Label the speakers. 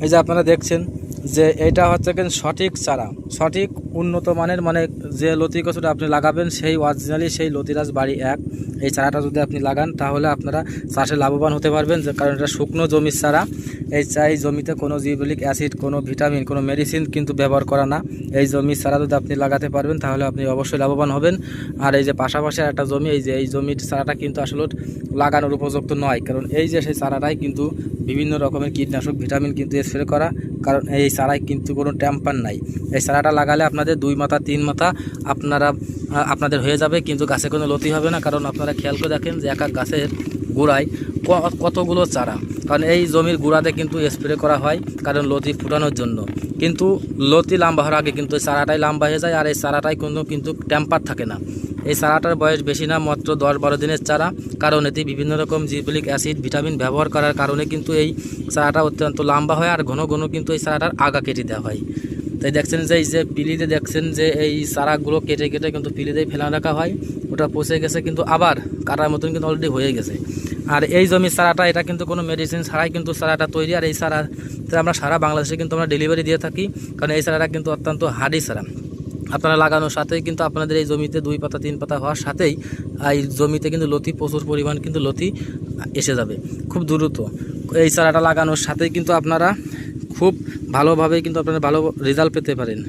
Speaker 1: এই যে আপনারা দেখছেন যে এটা হচ্ছে কিন্তু সঠিক চারা, সঠিক উন্নত মানের, মানে যে লতি কচুটা আপনি লাগাবেন সেই অরিজিনালি সেই লতিরাজ বাড়ি 1 এই চারাটা যদি আপনি লাগান তাহলে আপনারা চাষে লাভবান হতে পারবেন। যে কারণ এটা শুকনো জমির চারা, এই জমিতে কোনো জিবলিক অ্যাসিড, কোনো ভিটামিন, কোনো মেডিসিন কিন্তু ব্যবহার করা না। এই জমির চারা যদি আপনি লাগাতে পারবেন তাহলে আপনি অবশ্যই লাভবান হবেন। আর এই যে পাশাপাশি একটা জমি, এই জমির চারাটা কিন্তু আসলে লাগানোর উপযুক্ত নয়, কারণ এই যে সেই চারাটাই কিন্তু বিভিন্ন রকমের কীটনাশক, ভিটামিন কিন্তু স্প্রে করা, কারণ এই চারায় কিন্তু কোনো ট্যাম্পার নাই। এই চারাটা লাগালে আপনাদের 2 মাথা 3 মাথা আপনাদের হয়ে যাবে, কিন্তু গাছে কোনো লতি হবে না। কারণ আপনারা খেয়াল করে দেখেন যে এক এক গাছের গোড়ায় কতগুলো চারা, কারণ এই জমির গোড়াতে কিন্তু স্প্রে করা হয় কারণ লতি ফুটানোর জন্য, কিন্তু লতি লম্বা হওয়ার আগে কিন্তু এই চারাটাই লম্বা হয়ে যায়। আর এই চারাটাই কিন্তু ট্যাম্পার থাকে না। এই চারাটার বয়স বেশি না, মাত্র 10-12 দিনের চারা, কারণ এতে বিভিন্ন রকম জিবলিক অ্যাসিড, ভিটামিন ব্যবহার করার কারণে কিন্তু এই চারাটা অত্যন্ত লম্বা হয়। আর ঘন ঘন কিন্তু এই চারাটার আগা কেটে দেওয়া হয়। তাই দেখছেন যে এই যে পিলিতে দেখছেন যে এই চারাগুলো কেটে কেটে কিন্তু পিলিতেই ফেলা রাখা হয়, ওটা পচে গেছে কিন্তু আবার কাটার মতন কিন্তু অলরেডি হয়ে গেছে। আর এই জমির চারাটা এটা কিন্তু কোনো মেডিসিন ছাড়াই কিন্তু চারাটা তৈরি। আর এই চারাতে আমরা সারা বাংলাদেশে কিন্তু আমরা ডেলিভারি দিয়ে থাকি, কারণ এই চারাটা কিন্তু অত্যন্ত হার্ডি চারা। আপনারা লাগানোর সাথেই কিন্তু আপনাদের এই জমিতে 2 পাতা 3 পাতা হওয়ার সাথেই এই জমিতে কিন্তু লতি, প্রচুর পরিমাণ কিন্তু লতি এসে যাবে খুব দ্রুত। এই চারাটা লাগানোর সাথেই কিন্তু আপনারা খুব ভালোভাবেই কিন্তু আপনারা ভালো রেজাল্ট পেতে পারেন।